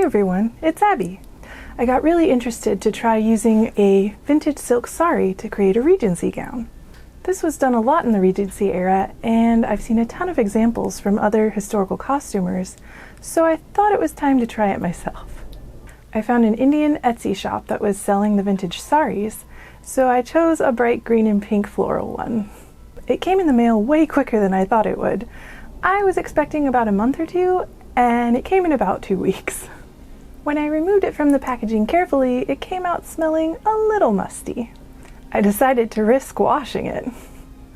Hey everyone, it's Abby. I got really interested to try using a vintage silk sari to create a Regency gown. This was done a lot in the Regency era, and I've seen a ton of examples from other historical costumers, so I thought it was time to try it myself. I found an Indian Etsy shop that was selling the vintage saris, so I chose a bright green and pink floral one. It came in the mail way quicker than I thought it would. I was expecting about a month or two, and it came in about 2 weeks. When I removed it from the packaging carefully, it came out smelling a little musty. I decided to risk washing it.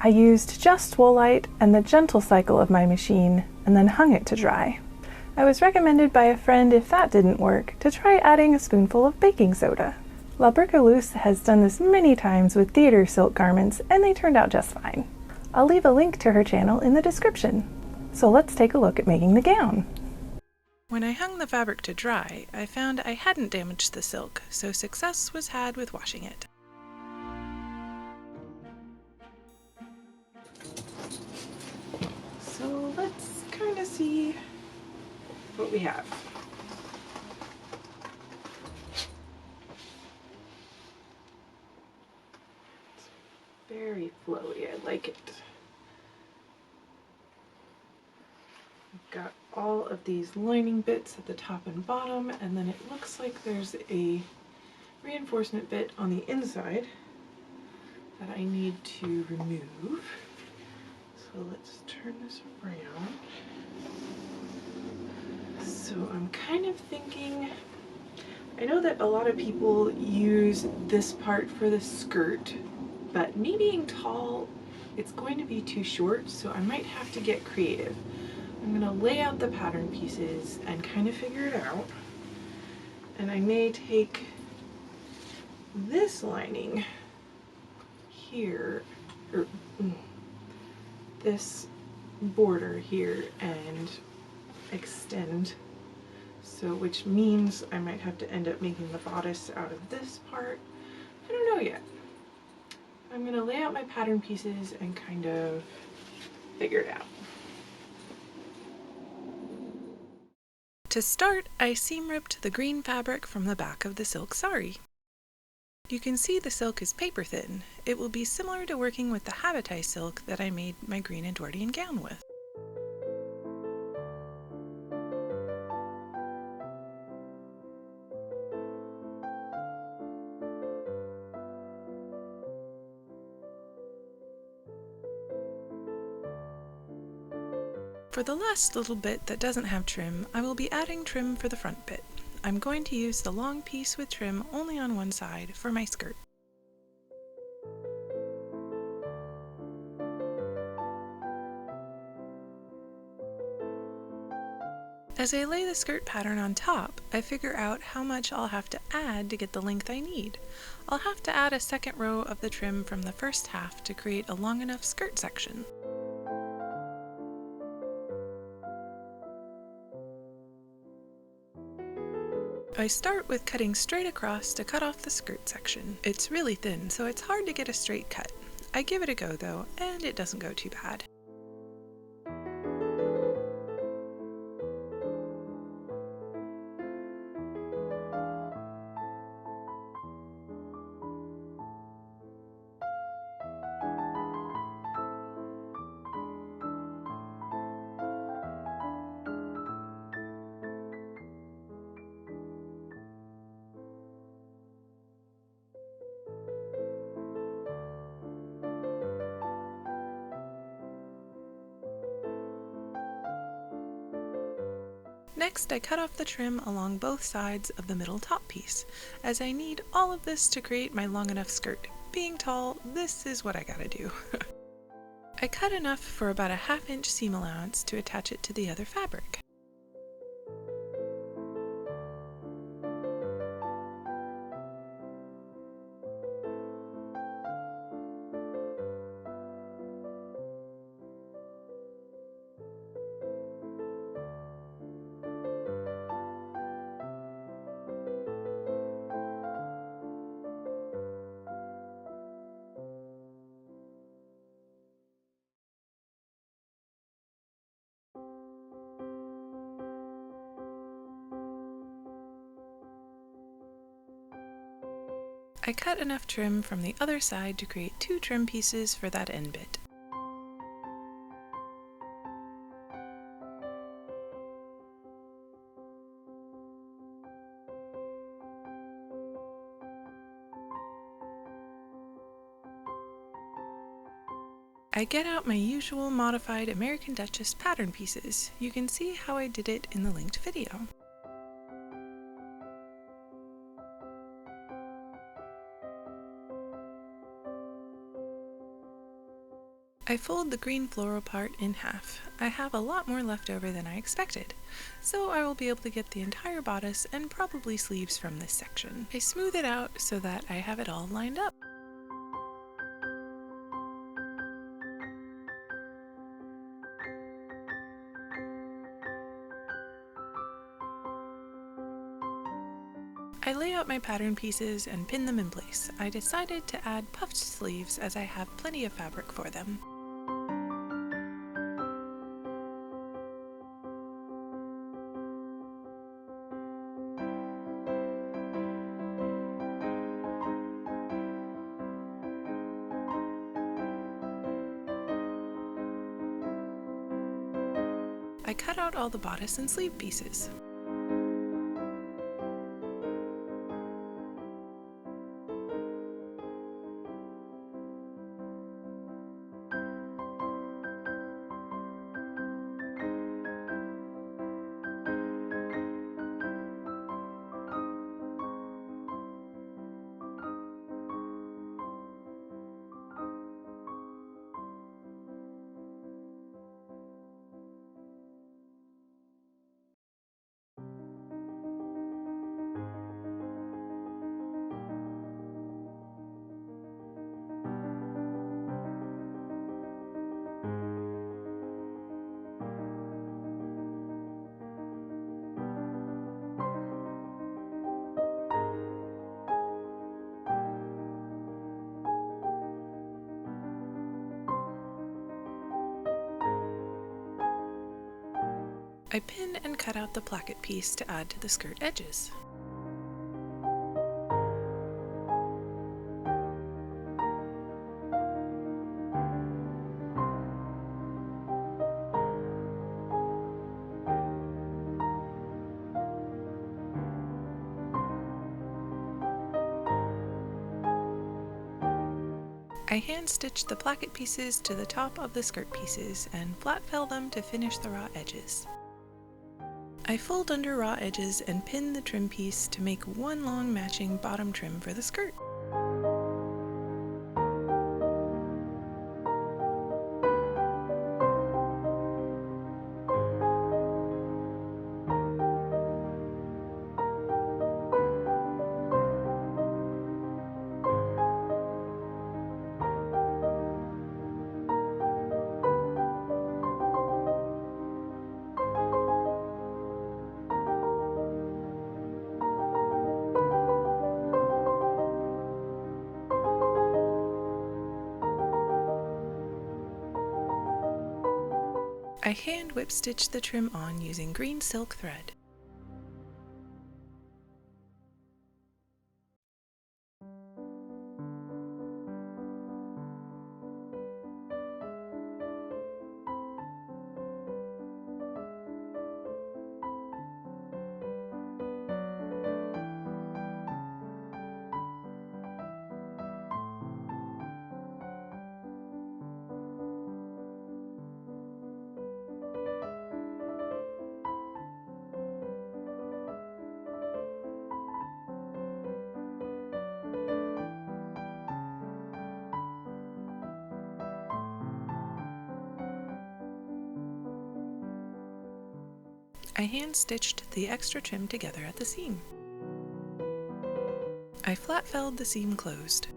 I used just Woolite and the gentle cycle of my machine, and then hung it to dry. I was recommended by a friend, if that didn't work, to try adding a spoonful of baking soda. La Bricoluse has done this many times with theater silk garments, and they turned out just fine. I'll leave a link to her channel in the description. So let's take a look at making the gown. When I hung the fabric to dry, I found I hadn't damaged the silk, so success was had with washing it. So let's kind of see what we have. It's very flowy, I like it. Got all of these lining bits at the top and bottom, and then it looks like there's a reinforcement bit on the inside that I need to remove. So let's turn this around. So I'm kind of thinking, I know that a lot of people use this part for the skirt, but me being tall, it's going to be too short, so I might have to get creative. I'm gonna lay out the pattern pieces and kind of figure it out. And I may take this lining here, or this border here, and extend. So, which means I might have to end up making the bodice out of this part. I don't know yet. I'm gonna lay out my pattern pieces and kind of figure it out. To start, I seam ripped the green fabric from the back of the silk sari. You can see the silk is paper thin. It will be similar to working with the habitite silk that I made my green Edwardian gown with. For the last little bit that doesn't have trim, I will be adding trim for the front bit. I'm going to use the long piece with trim only on one side for my skirt. As I lay the skirt pattern on top, I figure out how much I'll have to add to get the length I need. I'll have to add a second row of the trim from the first half to create a long enough skirt section. I start with cutting straight across to cut off the skirt section. It's really thin, so it's hard to get a straight cut. I give it a go though, and it doesn't go too bad. Next, I cut off the trim along both sides of the middle top piece, as I need all of this to create my long enough skirt. Being tall, this is what I gotta do. I cut enough for about a 1/2 inch seam allowance to attach it to the other fabric. I cut enough trim from the other side to create 2 trim pieces for that end bit. I get out my usual modified American Duchess pattern pieces. You can see how I did it in the linked video. I fold the green floral part in half. I have a lot more left over than I expected, so I will be able to get the entire bodice and probably sleeves from this section. I smooth it out so that I have it all lined up. I lay out my pattern pieces and pin them in place. I decided to add puffed sleeves as I have plenty of fabric for them. I cut out all the bodice and sleeve pieces. I pin and cut out the placket piece to add to the skirt edges. I hand-stitched the placket pieces to the top of the skirt pieces and flat fell them to finish the raw edges. I fold under raw edges and pin the trim piece to make one long matching bottom trim for the skirt. I hand whip stitch the trim on using green silk thread. I hand-stitched the extra trim together at the seam. I flat-felled the seam closed.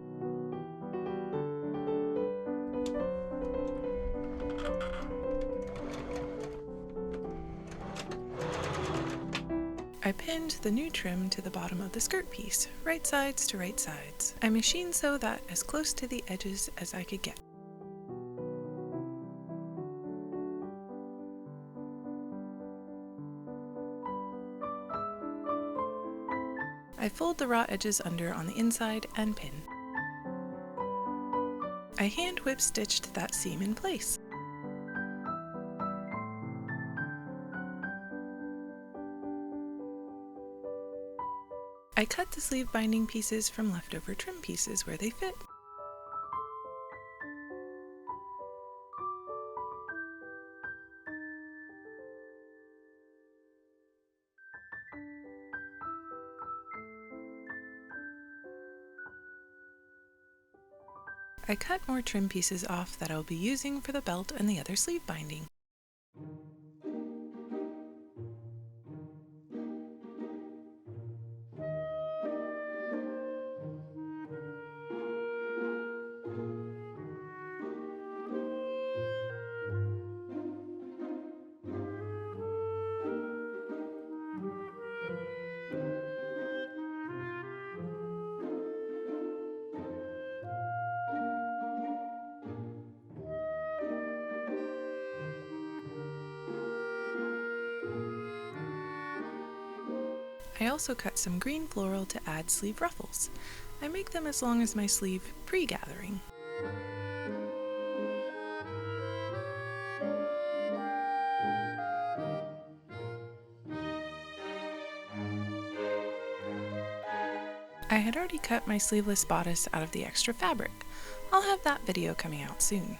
I pinned the new trim to the bottom of the skirt piece, right sides to right sides. I machine sewed that as close to the edges as I could get. I I fold the raw edges under on the inside and pin. I hand whip stitched that seam in place. I cut the sleeve binding pieces from leftover trim pieces where they fit. I cut more trim pieces off that I'll be using for the belt and the other sleeve binding. I also cut some green floral to add sleeve ruffles. I make them as long as my sleeve pre-gathering. I had already cut my sleeveless bodice out of the extra fabric. I'll have that video coming out soon.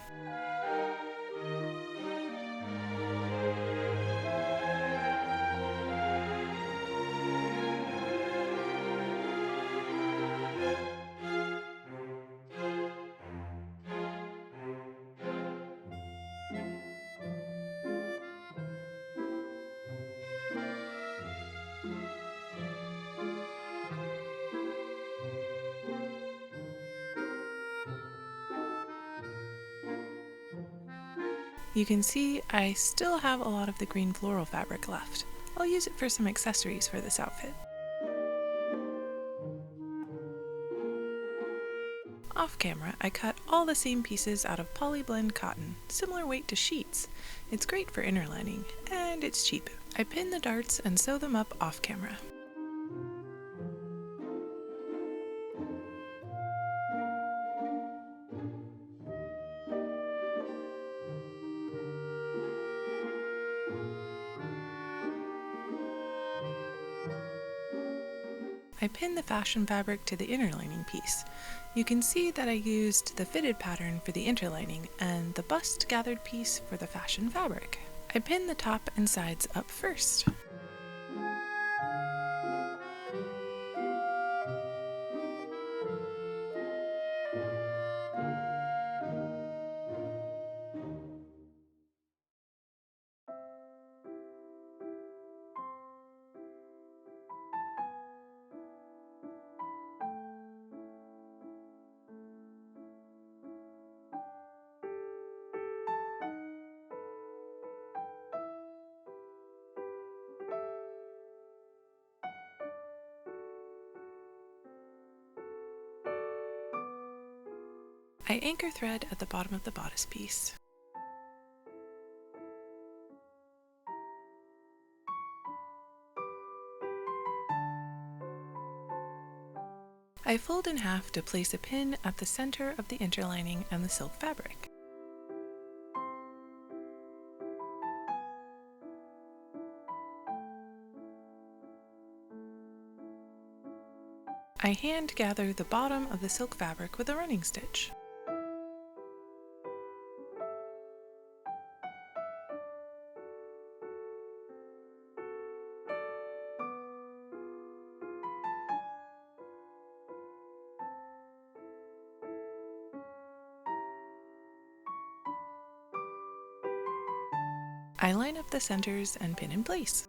You can see I still have a lot of the green floral fabric left. I'll use it for some accessories for this outfit. Off camera, I cut all the seam pieces out of polyblend cotton, similar weight to sheets. It's great for interlining, and it's cheap. I pin the darts and sew them up off camera. I pinned the fashion fabric to the interlining piece. You can see that I used the fitted pattern for the interlining and the bust gathered piece for the fashion fabric. I pinned the top and sides up first. I anchor thread at the bottom of the bodice piece. I fold in half to place a pin at the center of the interlining and the silk fabric. I hand gather the bottom of the silk fabric with a running stitch. I line up the centers and pin in place.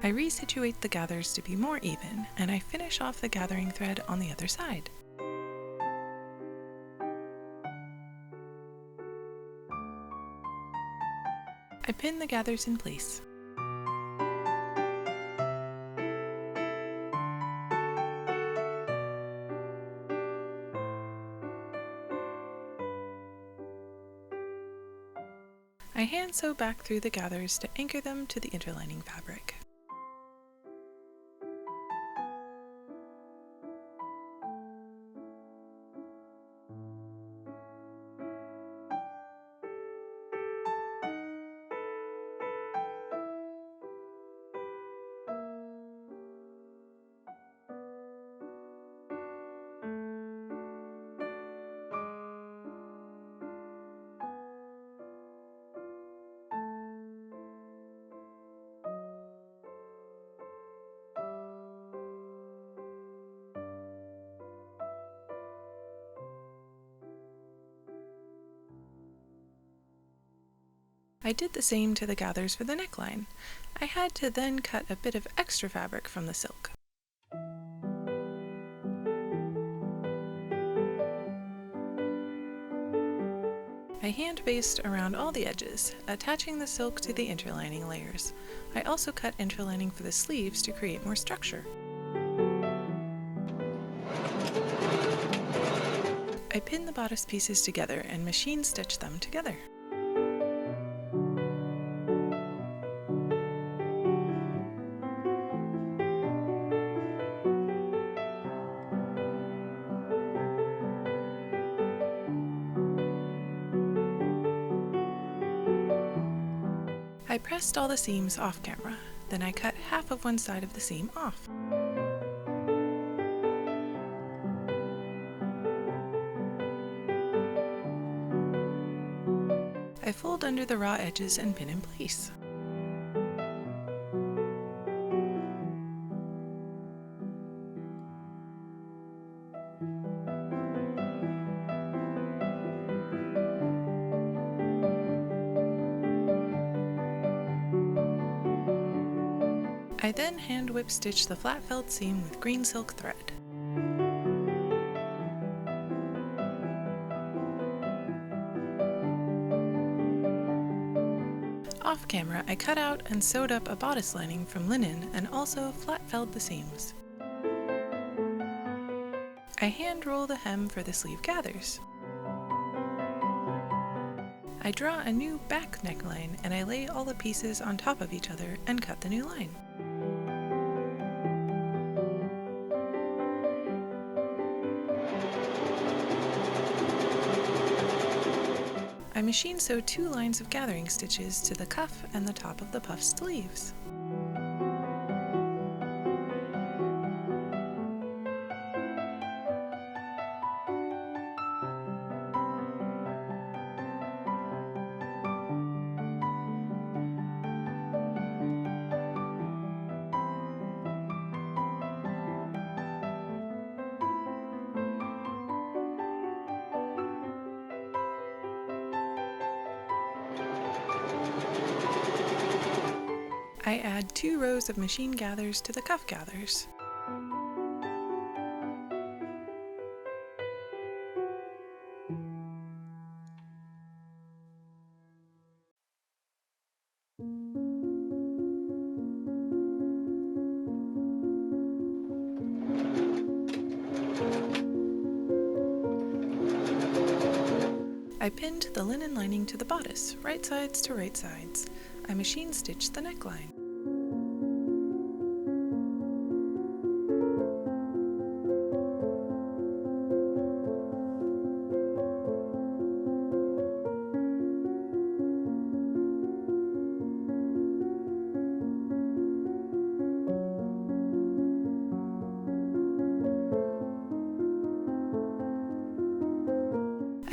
I resituate the gathers to be more even, and I finish off the gathering thread on the other side. I pin the gathers in place. I I hand sew back through the gathers to anchor them to the interlining fabric. I did the same to the gathers for the neckline. I had to then cut a bit of extra fabric from the silk. I hand basted around all the edges, attaching the silk to the interlining layers. I also cut interlining for the sleeves to create more structure. I pinned the bodice pieces together and machine stitched them together. I pressed all the seams off camera, then I cut half of one side of the seam off. I fold under the raw edges and pin in place. I then hand whip stitch the flat felled seam with green silk thread. Off camera, I cut out and sewed up a bodice lining from linen and also flat felled the seams. I hand roll the hem for the sleeve gathers. I draw a new back neckline and I lay all the pieces on top of each other and cut the new line. I machine sew 2 lines of gathering stitches to the cuff and the top of the puff sleeves. I add 2 rows of machine gathers to the cuff gathers. I pinned the linen lining to the bodice, right sides to right sides. I machine stitched the neckline.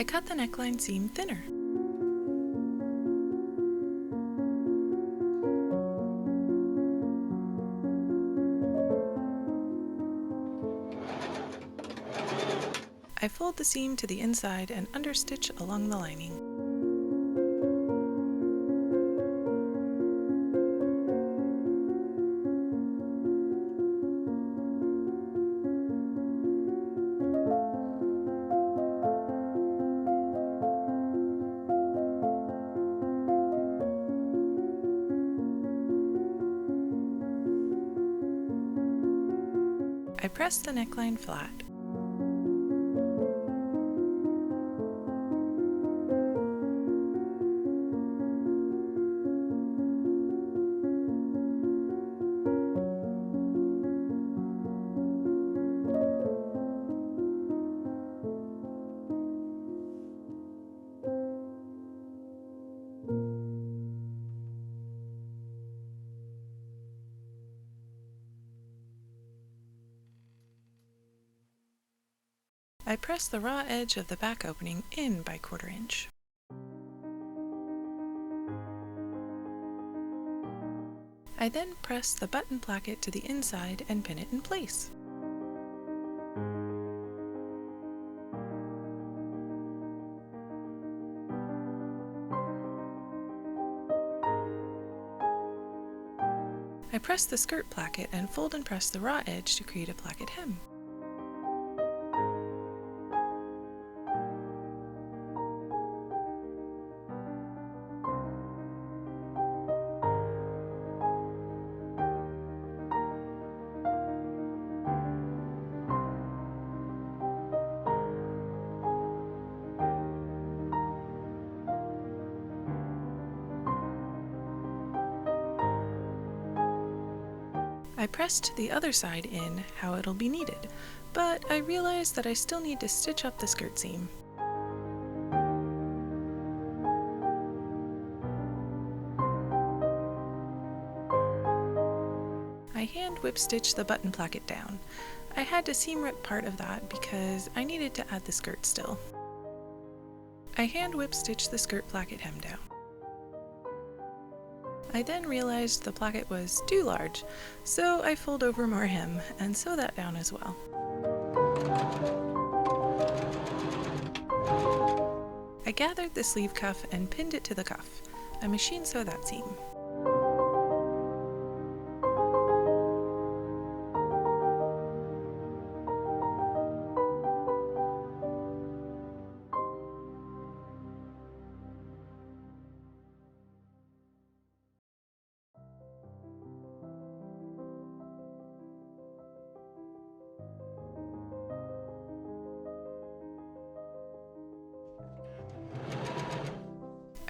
I cut the neckline seam thinner. I fold the seam to the inside and understitch along the lining. I press the neckline flat. I press the raw edge of the back opening in by 1/4 inch. I then press the button placket to the inside and pin it in place. I press the skirt placket and fold and press the raw edge to create a placket hem. I pressed the other side in how it'll be needed, but I realized that I still need to stitch up the skirt seam. I hand whip stitch the button placket down. I had to seam rip part of that because I needed to add the skirt still. I hand whip stitch the skirt placket hem down. I then realized the placket was too large, so I fold over more hem and sew that down as well. I gathered the sleeve cuff and pinned it to the cuff. I machine sew that seam.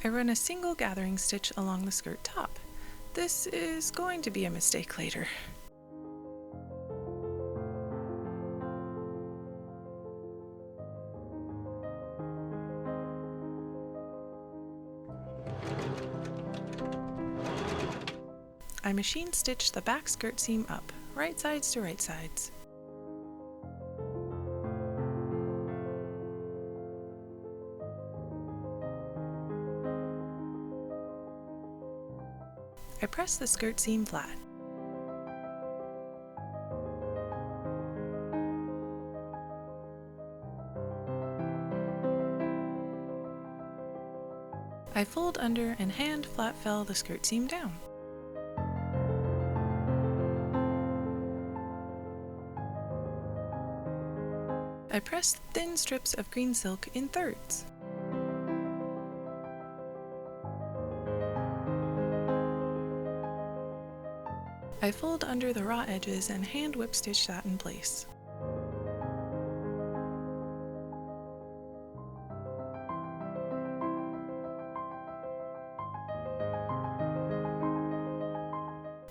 I run a single gathering stitch along the skirt top. This is going to be a mistake later. I machine stitch the back skirt seam up, right sides to right sides. I press the skirt seam flat. I fold under and hand flat fell the skirt seam down. I press thin strips of green silk in thirds. I fold under the raw edges and hand whip stitch that in place.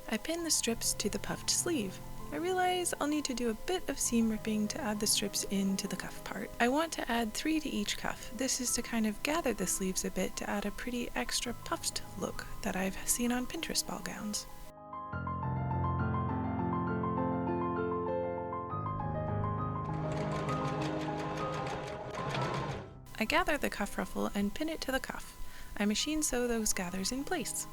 I pin the strips to the puffed sleeve. I realize I'll need to do a bit of seam ripping to add the strips into the cuff part. I want to add 3 to each cuff. This is to kind of gather the sleeves a bit to add a pretty extra puffed look that I've seen on Pinterest ball gowns. I gather the cuff ruffle and pin it to the cuff. I machine sew those gathers in place.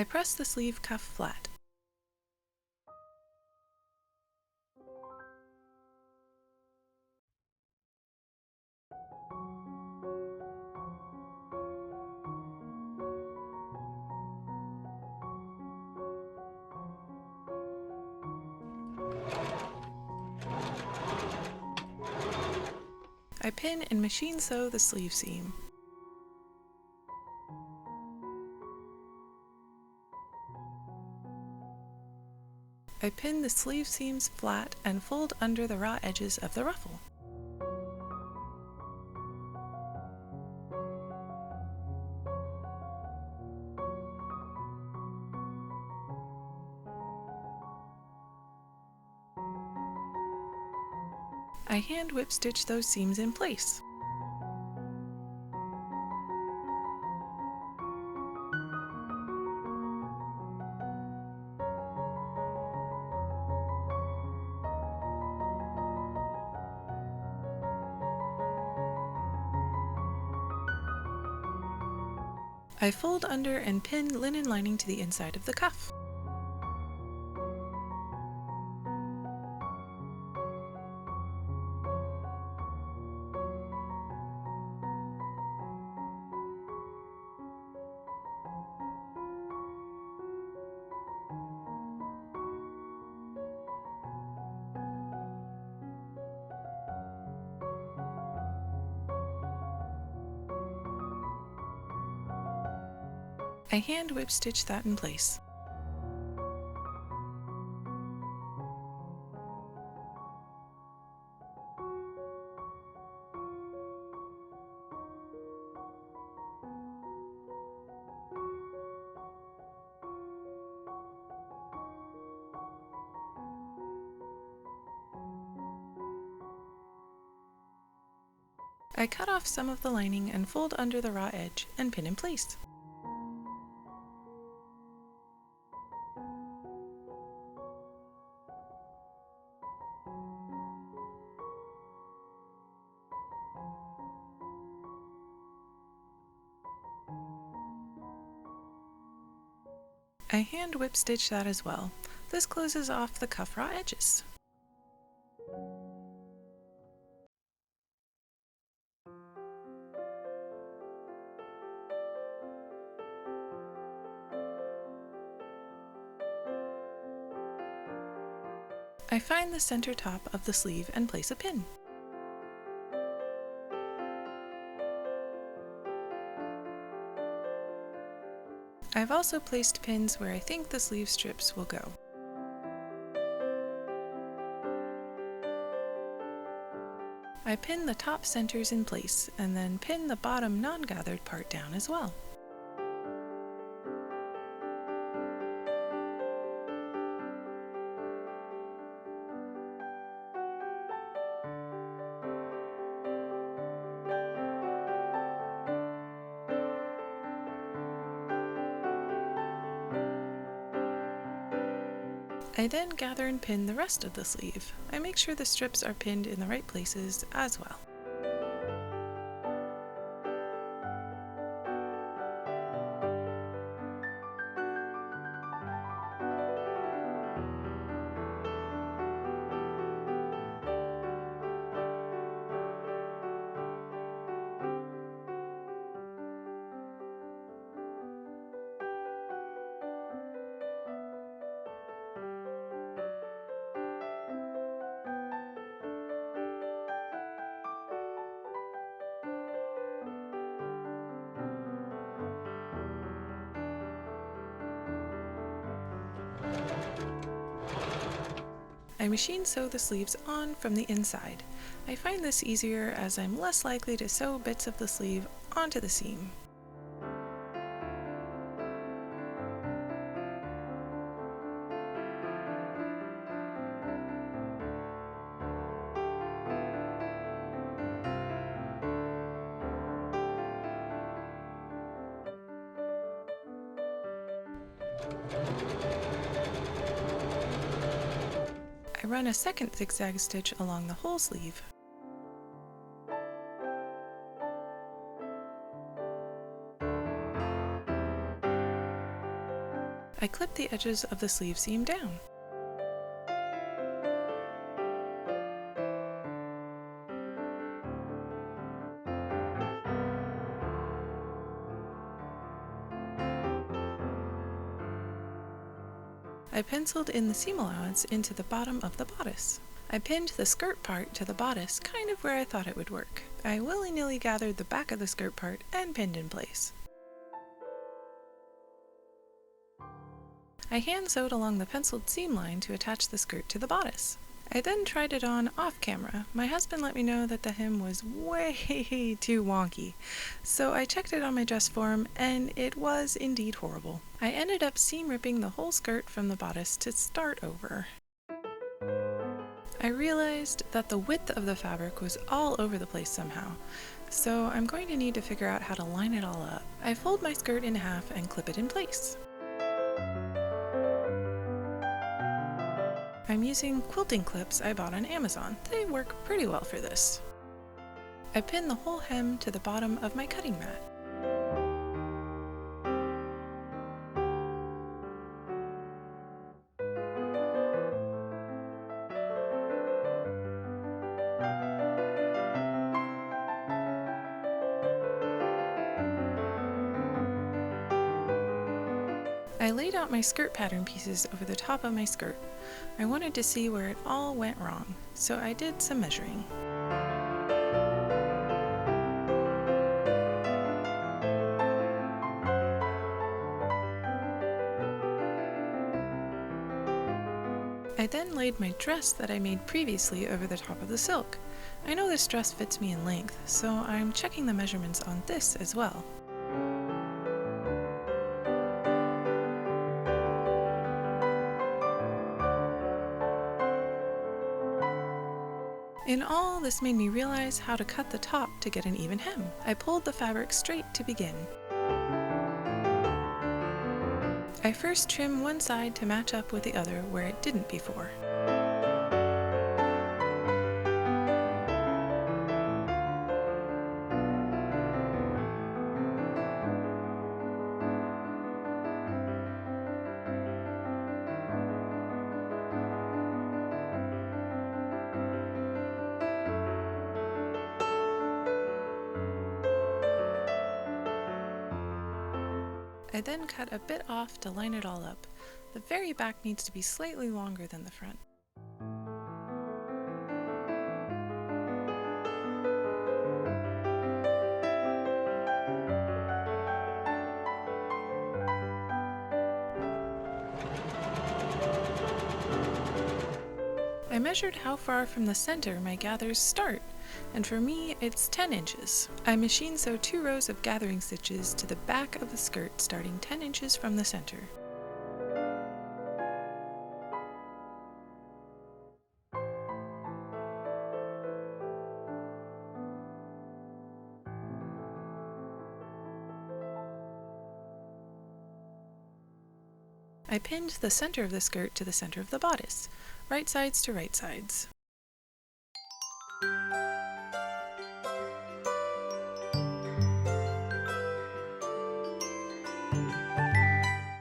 I press the sleeve cuff flat. I pin and machine sew the sleeve seam. I pin the sleeve seams flat and fold under the raw edges of the ruffle. I hand whip stitch those seams in place. I fold under and pin linen lining to the inside of the cuff. I hand whip stitch that in place. I cut off some of the lining and fold under the raw edge and pin in place. I hand whip stitch that as well. This closes off the cuff raw edges. I find the center top of the sleeve and place a pin. I've also placed pins where I think the sleeve strips will go. I pin the top centers in place and then pin the bottom non-gathered part down as well. I then gather and pin the rest of the sleeve. I make sure the strips are pinned in the right places as well. I machine sew the sleeves on from the inside. I find this easier as I'm less likely to sew bits of the sleeve onto the seam. I run a second zigzag stitch along the whole sleeve. I clip the edges of the sleeve seam down. I penciled in the seam allowance into the bottom of the bodice. I pinned the skirt part to the bodice kind of where I thought it would work. I willy-nilly gathered the back of the skirt part and pinned in place. I hand sewed along the penciled seam line to attach the skirt to the bodice. I then tried it on off camera. My husband let me know that the hem was way too wonky, so I checked it on my dress form and it was indeed horrible. I ended up seam ripping the whole skirt from the bodice to start over. I realized that the width of the fabric was all over the place somehow, so I'm going to need to figure out how to line it all up. I fold my skirt in half and clip it in place. I'm using quilting clips I bought on Amazon. They work pretty well for this. I pin the whole hem to the bottom of my cutting mat. I laid out my skirt pattern pieces over the top of my skirt. I wanted to see where it all went wrong, so I did some measuring. I then laid my dress that I made previously over the top of the silk. I know this dress fits me in length, so I'm checking the measurements on this as well. In all, this made me realize how to cut the top to get an even hem. I pulled the fabric straight to begin. I first trim one side to match up with the other where it didn't before. I then cut a bit off to line it all up. The very back needs to be slightly longer than the front. I measured how far from the center my gathers start, and for me it's 10 inches. I machine sew 2 rows of gathering stitches to the back of the skirt starting 10 inches from the center. I pinned the center of the skirt to the center of the bodice, right sides to right sides.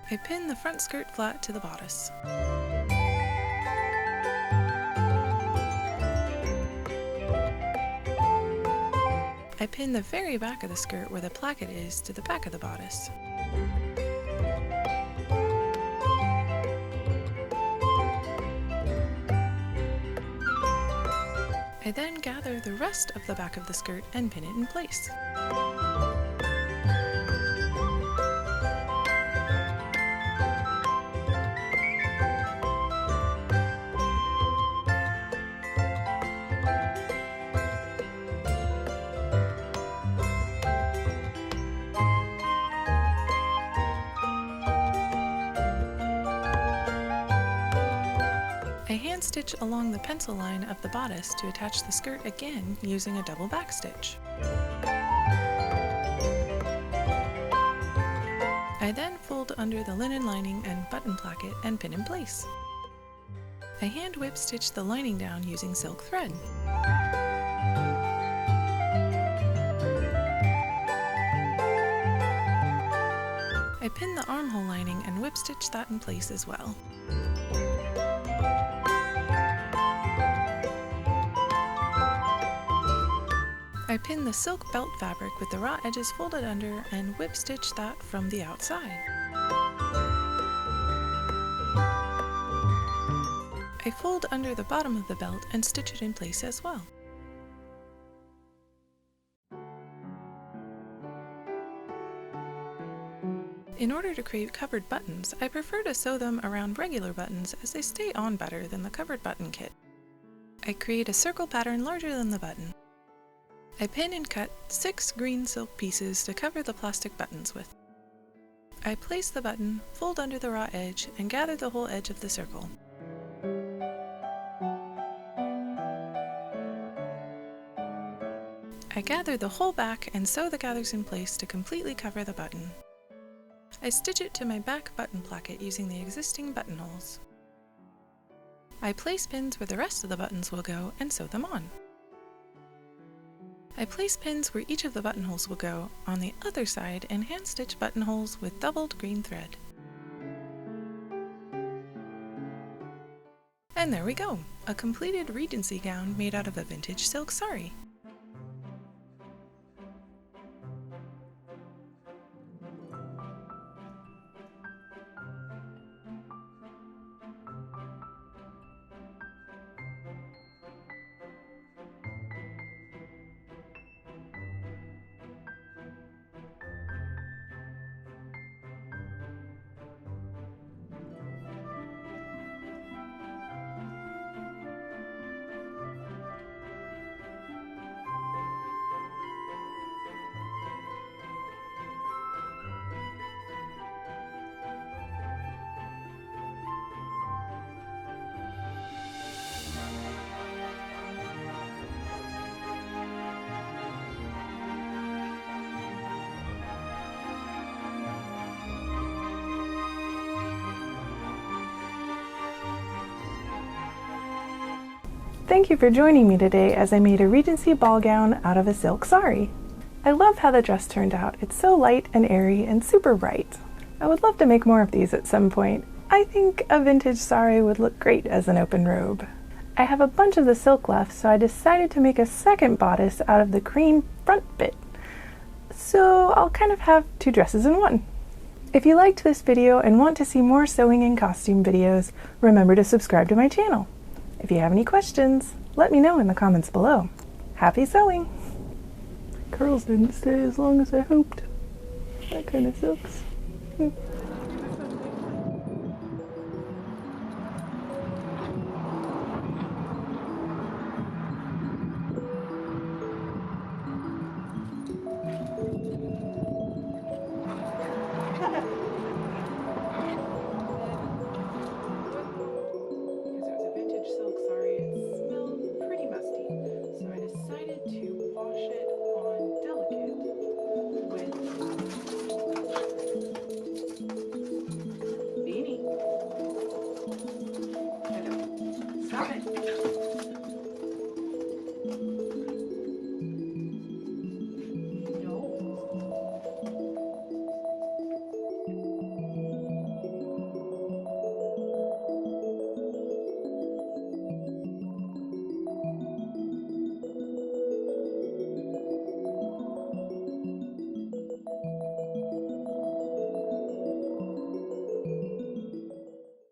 I pin the front skirt flat to the bodice. I pin the very back of the skirt where the placket is to the back of the bodice. I then gather the rest of the back of the skirt and pin it in place. I hand stitch along the pencil line of the bodice to attach the skirt again using a double backstitch. I then fold under the linen lining and button placket and pin in place. I hand whip stitch the lining down using silk thread. I pin the armhole lining and whip stitch that in place as well. I pin the silk belt fabric with the raw edges folded under and whip stitch that from the outside. I fold under the bottom of the belt and stitch it in place as well. In order to create covered buttons, I prefer to sew them around regular buttons as they stay on better than the covered button kit. I create a circle pattern larger than the button. I pin and cut 6 green silk pieces to cover the plastic buttons with. I place the button, fold under the raw edge, and gather the whole edge of the circle. I gather the whole back and sew the gathers in place to completely cover the button. I stitch it to my back button placket using the existing buttonholes. I place pins where the rest of the buttons will go and sew them on. I place pins where each of the buttonholes will go on the other side and hand stitch buttonholes with doubled green thread. And there we go, a completed Regency gown made out of a vintage silk sari. Thank you for joining me today as I made a Regency ball gown out of a silk sari. I love how the dress turned out. It's so light and airy and super bright. I would love to make more of these at some point. I think a vintage sari would look great as an open robe. I have a bunch of the silk left, so I decided to make a second bodice out of the cream front bit. So I'll kind of have two dresses in one. If you liked this video and want to see more sewing and costume videos, remember to subscribe to my channel. If you have any questions, let me know in the comments below. Happy sewing! Curls didn't stay as long as I hoped. That kind of sucks.